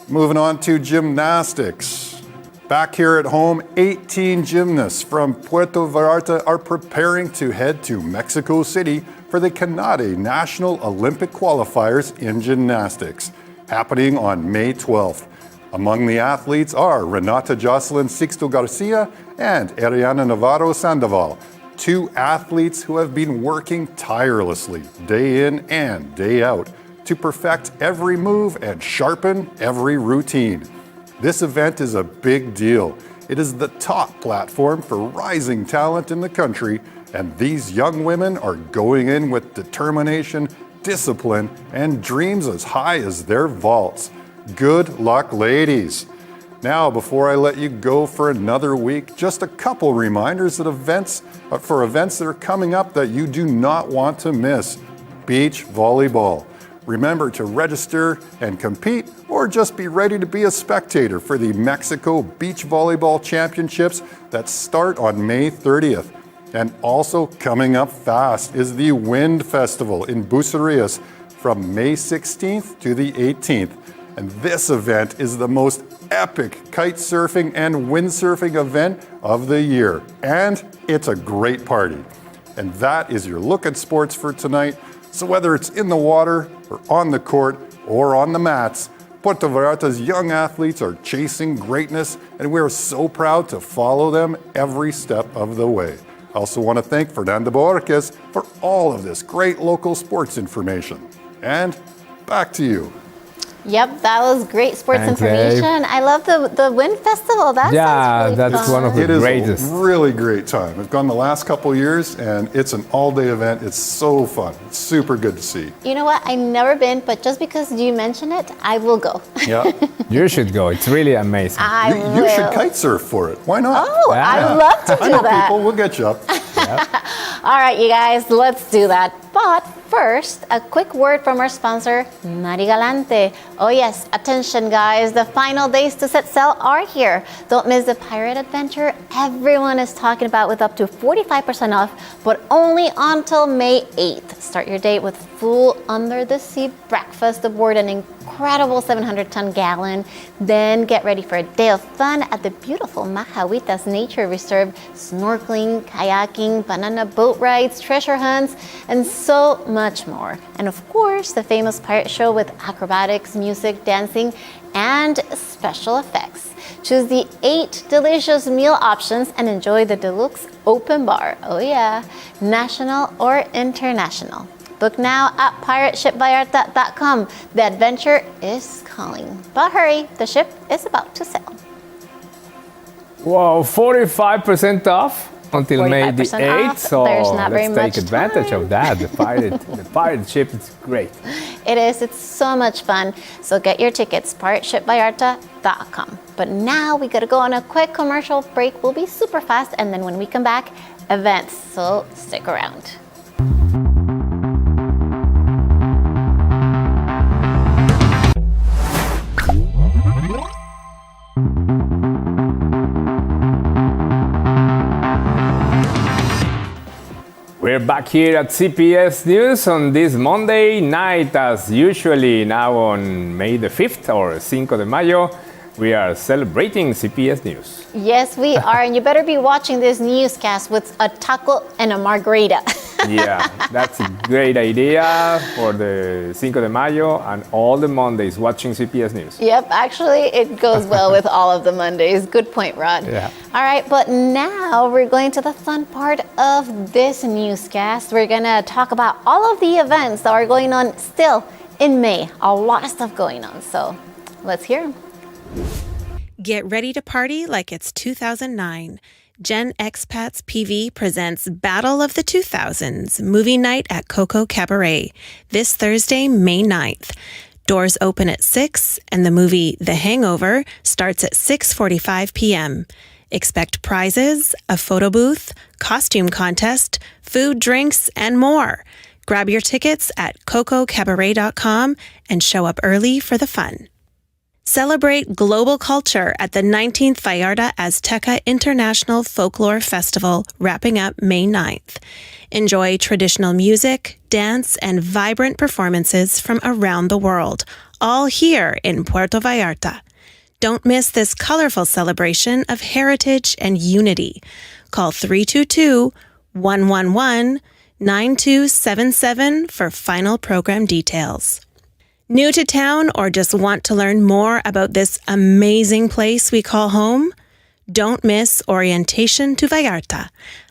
moving on to gymnastics. Back here at home, 18 gymnasts from Puerto Vallarta are preparing to head to Mexico City for the CANADE National Olympic Qualifiers in Gymnastics, happening on May 12th. Among the athletes are Renata Jocelyn Sixto Garcia and Ariana Navarro Sandoval, two athletes who have been working tirelessly day in and day out to perfect every move and sharpen every routine. This event is a big deal. It is the top platform for rising talent in the country, and these young women are going in with determination, discipline, and dreams as high as their vaults. Good luck, ladies. Now, before I let you go for another week, just a couple reminders that events that are coming up that you do not want to miss. Beach volleyball. Remember to register and compete, or just be ready to be a spectator for the Mexico Beach Volleyball Championships that start on May 30th. And also coming up fast is the Wind Festival in Bucerias from May 16th to the 18th. And this event is the most epic kite surfing and windsurfing event of the year. And it's a great party. And that is your look at sports for tonight. So whether it's in the water or on the court or on the mats, Puerto Vallarta's young athletes are chasing greatness, and we are so proud to follow them every step of the way. I also want to thank Fernando Borges for all of this great local sports information. And back to you. Yep, that was great sports Thanks, information. Dave. I love the Wind Festival. That sounds really that's fun. one of the greatest. It is a really great time. I've gone the last couple years, and it's an all-day event. It's so fun. It's super good to see. You know what? I've never been, but just because you mention it, I will go. Yeah. You should go. It's really amazing. You should kite surf for it. Why not? Oh, Yeah. I'd love to do I know that. people. We'll get you up. All right, you guys, let's do that. But first, a quick word from our sponsor, Mari Galante. Oh yes, attention guys, the final days to set sail are here. Don't miss the pirate adventure everyone is talking about with up to 45% off, but only until May 8th. Start your day with full under the sea breakfast aboard an incredible 700-ton gallon. Then get ready for a day of fun at the beautiful Majahuitas Nature Reserve, snorkeling, kayaking, banana boat rides, treasure hunts, and so much more. And of course, the famous pirate show with acrobatics, music, dancing, and special effects. Choose the 8 delicious meal options and enjoy the deluxe open bar. Oh yeah, national or international. Book now at pirateshipvallarta.com. The adventure is calling. But hurry, the ship is about to sail. Wow, 45% off until May the 8th. Off. So There's not very let's much take advantage time. of that. The pirate ship is great. It is. It's so much fun. So get your tickets, pirateshipvallarta.com. But now we got to go on a quick commercial break. We'll be super fast. And then when we come back, events. So stick around. We're back here at CPS News on this Monday night, as usually. Now on May the 5th or Cinco de Mayo, we are celebrating CPS News. Yes, we are. And you better be watching this newscast with a taco and a margarita. Yeah, that's a great idea for the Cinco de Mayo and all the Mondays watching CPS News. Yep, actually, it goes well with all of the Mondays. Good point, Rod. Yeah. All right, but now we're going to the fun part of this newscast. We're going to talk about all of the events that are going on still in May. A lot of stuff going on, so let's hear them. Get ready to party like it's 2009. Gen Expats PV presents Battle of the 2000s, movie night at Coco Cabaret, this Thursday, May 9th. Doors open at 6, and the movie The Hangover starts at 6:45 p.m. Expect prizes, a photo booth, costume contest, food, drinks, and more. Grab your tickets at cococabaret.com and show up early for the fun. Celebrate global culture at the 19th Vallarta Azteca International Folklore Festival, wrapping up May 9th. Enjoy traditional music, dance, and vibrant performances from around the world, all here in Puerto Vallarta. Don't miss this colorful celebration of heritage and unity. Call 322-111-9277 for final program details. New to town or just want to learn more about this amazing place we call home? Don't miss Orientation to Vallarta,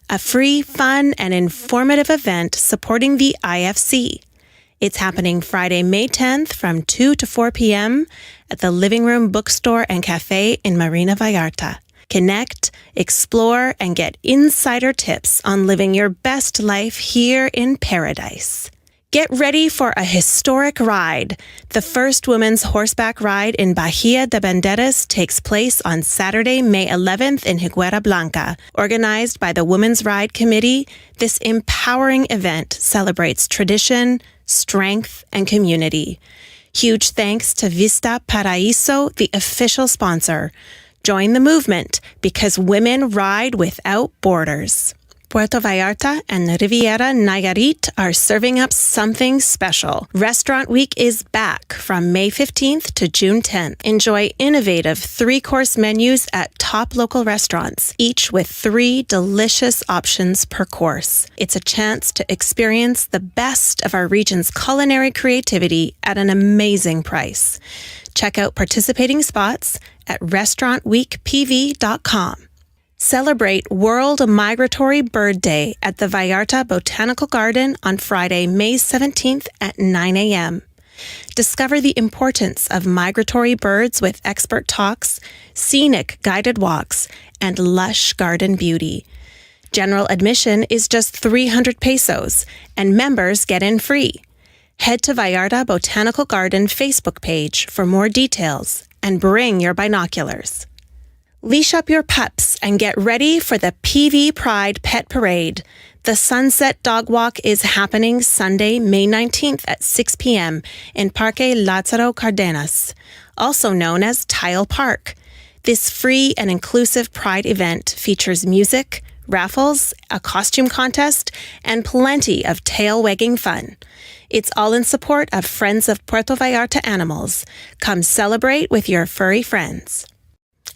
a free, fun, and informative event supporting the IFC. It's happening Friday, May 10th from 2 to 4 p.m. at the Living Room Bookstore and Cafe in Marina Vallarta. Connect, explore, and get insider tips on living your best life here in paradise. Get ready for a historic ride. The first women's horseback ride in Bahía de Banderas takes place on Saturday, May 11th in Higuera Blanca. Organized by the Women's Ride Committee, this empowering event celebrates tradition, strength, and community. Huge thanks to Vista Paraíso, the official sponsor. Join the movement because women ride without borders. Puerto Vallarta and Riviera Nayarit are serving up something special. Restaurant Week is back from May 15th to June 10th. Enjoy innovative 3-course menus at top local restaurants, each with 3 delicious options per course. It's a chance to experience the best of our region's culinary creativity at an amazing price. Check out participating spots at restaurantweekpv.com. Celebrate World Migratory Bird Day at the Vallarta Botanical Garden on Friday, May 17th at 9 a.m. Discover the importance of migratory birds with expert talks, scenic guided walks, and lush garden beauty. General admission is just 300 pesos, and members get in free. Head to Vallarta Botanical Garden Facebook page for more details, and bring your binoculars. Leash up your pups and get ready for the PV Pride Pet Parade. The Sunset Dog Walk is happening Sunday, May 19th at 6 p.m. in Parque Lázaro Cárdenas, also known as Tile Park. This free and inclusive Pride event features music, raffles, a costume contest, and plenty of tail-wagging fun. It's all in support of Friends of Puerto Vallarta Animals. Come celebrate with your furry friends.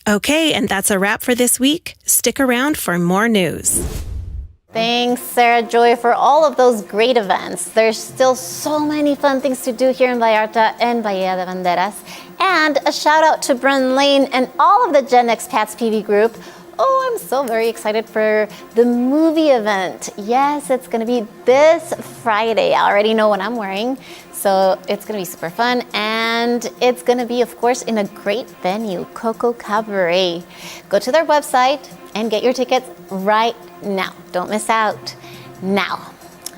Okay, and that's a wrap for this week. Stick around for more news. Thanks, Sarah Joy, for all of those great events. There's still so many fun things to do here in Vallarta and Bahía de Banderas. And a shout out to Brent Lane and all of the Gen Expats PV group. Oh, I'm so very excited for the movie event. Yes, it's going to be this Friday. I already know what I'm wearing. So it's going to be super fun. And it's going to be, of course, in a great venue, Coco Cabaret. Go to their website and get your tickets right now. Don't miss out. Now,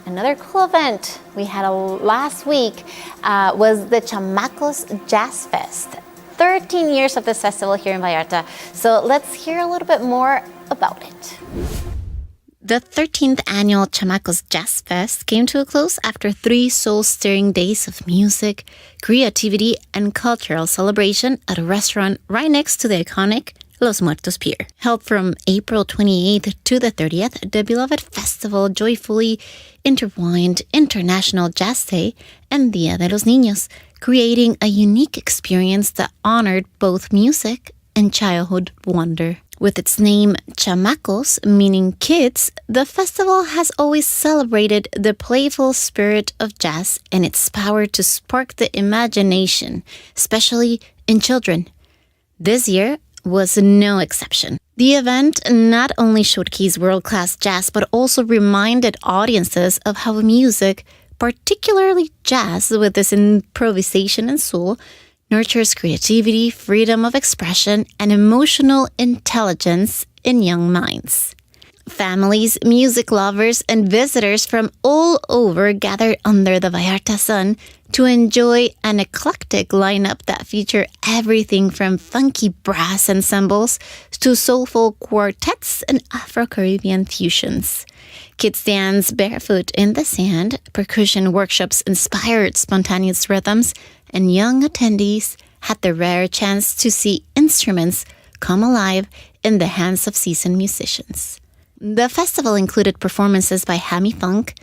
another cool event we had last week was the Chamacos Jazz Fest. 13 years of this festival here in Vallarta. So let's hear a little bit more about it. The 13th annual Chamacos Jazz Fest came to a close after 3 soul-stirring days of music, creativity, and cultural celebration at a restaurant right next to the iconic Los Muertos Pier. Held from April 28th to the 30th, the beloved festival joyfully intertwined International Jazz Day and Día de los Niños, creating a unique experience that honored both music and childhood wonder. With its name, Chamacos, meaning kids, the festival has always celebrated the playful spirit of jazz and its power to spark the imagination, especially in children. This year was no exception. The event not only showcased world-class jazz, but also reminded audiences of how music, particularly jazz with its improvisation and soul, nurtures creativity, freedom of expression, and emotional intelligence in young minds. Families, music lovers, and visitors from all over gathered under the Vallarta sun to enjoy an eclectic lineup that featured everything from funky brass ensembles to soulful quartets and Afro-Caribbean fusions. Kids danced barefoot in the sand, percussion workshops inspired spontaneous rhythms, and young attendees had the rare chance to see instruments come alive in the hands of seasoned musicians. The festival included performances by Hammy Funk,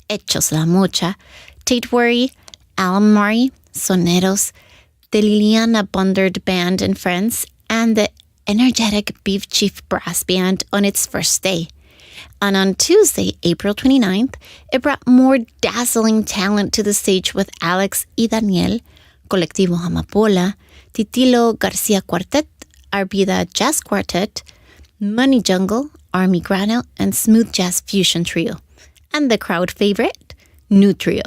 Hechos La Mocha, Tate Worry, Alan Murray, Soneros, the Liliana Bondard Band and Friends, and the energetic Beef Chief Brass Band on its first day. And on Tuesday, April 29th, it brought more dazzling talent to the stage with Alex y Daniel, Colectivo Amapola, Titilo Garcia Quartet, Arbida Jazz Quartet, Money Jungle, Army Grano, and Smooth Jazz Fusion Trio, and the crowd favorite, New Trio.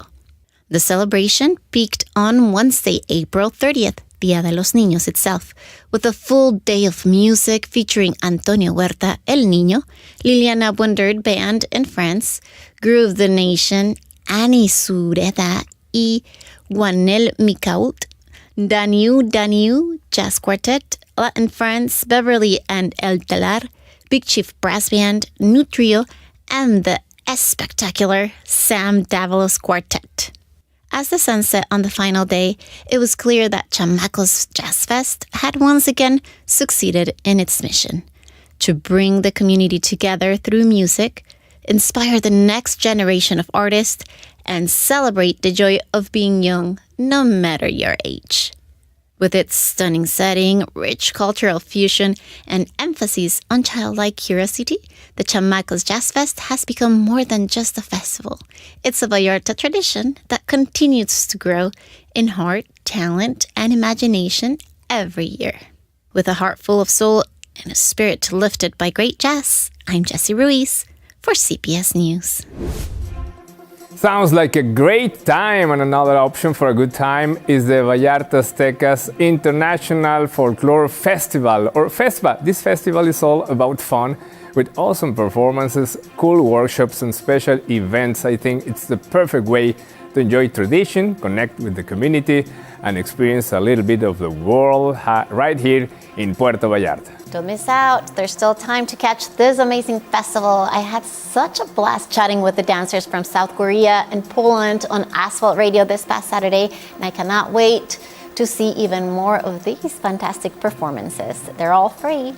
The celebration peaked on Wednesday, April 30th, Día de los Niños itself, with a full day of music featuring Antonio Huerta, El Niño, Liliana Bondard Band and Friends, Groove the Nation, Annie Sureda y Juanel Micaut, Daniu Jazz Quartet, Latin Friends, Beverly and El Telar, Big Chief Brass Band, New Trio, and the spectacular Sam Davalos Quartet. As the sun set on the final day, it was clear that Chamacos Jazz Fest had once again succeeded in its mission to bring the community together through music, inspire the next generation of artists, and celebrate the joy of being young, no matter your age. With its stunning setting, rich cultural fusion, and emphasis on childlike curiosity, the Chamacos Jazz Fest has become more than just a festival. It's a Vallarta tradition that continues to grow in heart, talent, and imagination every year. With a heart full of soul and a spirit lifted by great jazz, I'm Jessie Ruiz for CPS News. Sounds like a great time, and another option for a good time is the Vallarta Aztecas International Folklore Festival, or FESPA. This festival is all about fun, with awesome performances, cool workshops, and special events. I think it's the perfect way to enjoy tradition, connect with the community, and experience a little bit of the world right here in Puerto Vallarta. Don't miss out. There's still time to catch this amazing festival. I had such a blast chatting with the dancers from South Korea and Poland on Asphalt Radio this past Saturday, and I cannot wait to see even more of these fantastic performances. They're all free.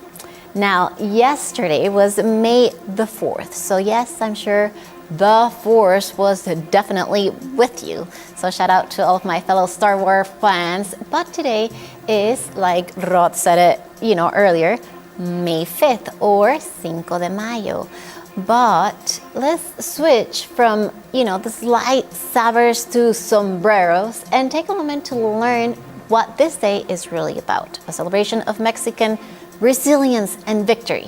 Now, yesterday was May the 4th, so yes, I'm sure the Force was definitely with you. So shout out to all of my fellow Star Wars fans. But today is, like Rod said it, earlier, May 5th or Cinco de Mayo. But let's switch from, this light savers to sombreros and take a moment to learn what this day is really about, a celebration of Mexican resilience and victory.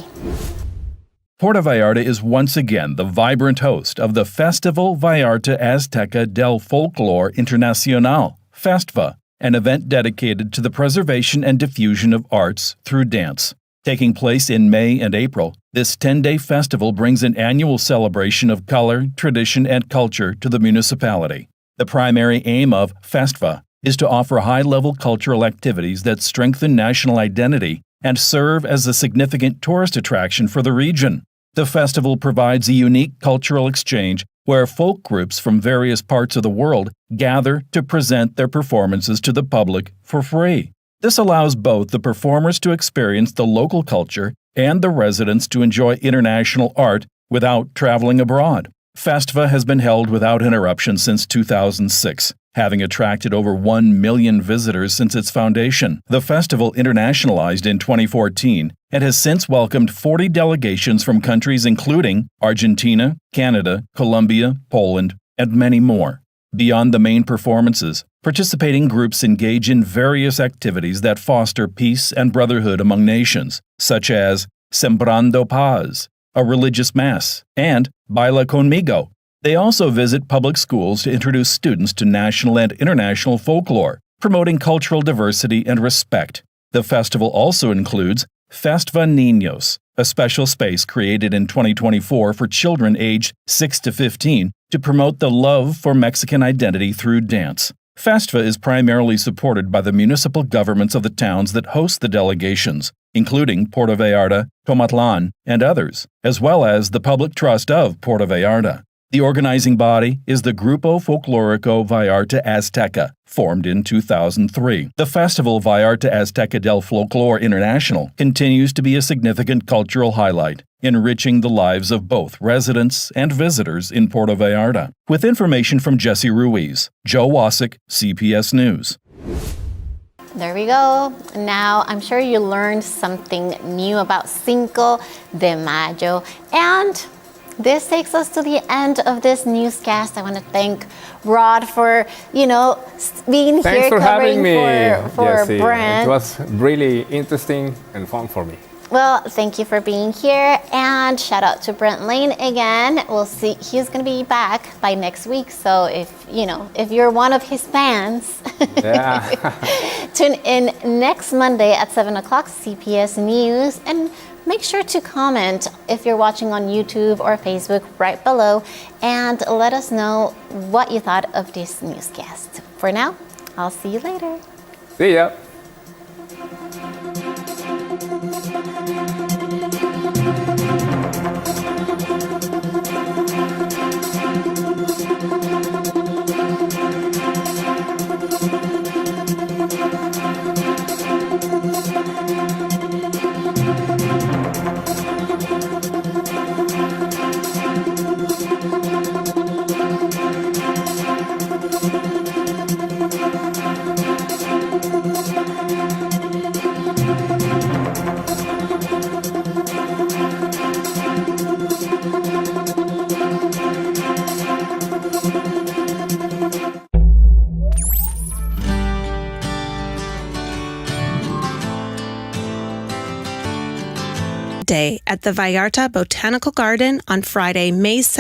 Puerto Vallarta is once again the vibrant host of the Festival Vallarta Azteca del Folklore Internacional, FESTVA, an event dedicated to the preservation and diffusion of arts through dance. Taking place in May and April, this 10-day festival brings an annual celebration of color, tradition, and culture to the municipality. The primary aim of FESTVA is to offer high-level cultural activities that strengthen national identity and serve as a significant tourist attraction for the region. The festival provides a unique cultural exchange where folk groups from various parts of the world gather to present their performances to the public for free. This allows both the performers to experience the local culture and the residents to enjoy international art without traveling abroad. FESTVA has been held without interruption since 2006, having attracted over 1 million visitors since its foundation. The festival internationalized in 2014 and has since welcomed 40 delegations from countries including Argentina, Canada, Colombia, Poland, and many more. Beyond the main performances, participating groups engage in various activities that foster peace and brotherhood among nations, such as Sembrando Paz, a religious mass, and Baila Conmigo. They also visit public schools to introduce students to national and international folklore, promoting cultural diversity and respect. The festival also includes FESTVA Niños, a special space created in 2024 for children aged 6 to 15 to promote the love for Mexican identity through dance. FESTVA is primarily supported by the municipal governments of the towns that host the delegations, including Puerto Vallarta, Tomatlan, and others, as well as the Public Trust of Puerto Vallarta. The organizing body is the Grupo Folclórico Vallarta Azteca, formed in 2003. The Festival Vallarta Azteca del Folklore International continues to be a significant cultural highlight, enriching the lives of both residents and visitors in Puerto Vallarta. With information from Jesse Ruiz, Joe Wasik, CPS News. There we go. Now, I'm sure you learned something new about Cinco de Mayo. And this takes us to the end of this newscast. I want to thank Rod for, being Thanks here for having covering me, for Jessie. Brent. It was really interesting and fun for me. Well, thank you for being here, and shout out to Brent Lane again. We'll see, he's going to be back by next week. So if you're one of his fans, tune in next Monday at 7 o'clock CPS News, and make sure to comment if you're watching on YouTube or Facebook right below, and let us know what you thought of this newscast. For now, I'll see you later. See ya. Day at the Vallarta Botanical Garden on Friday, May 7th.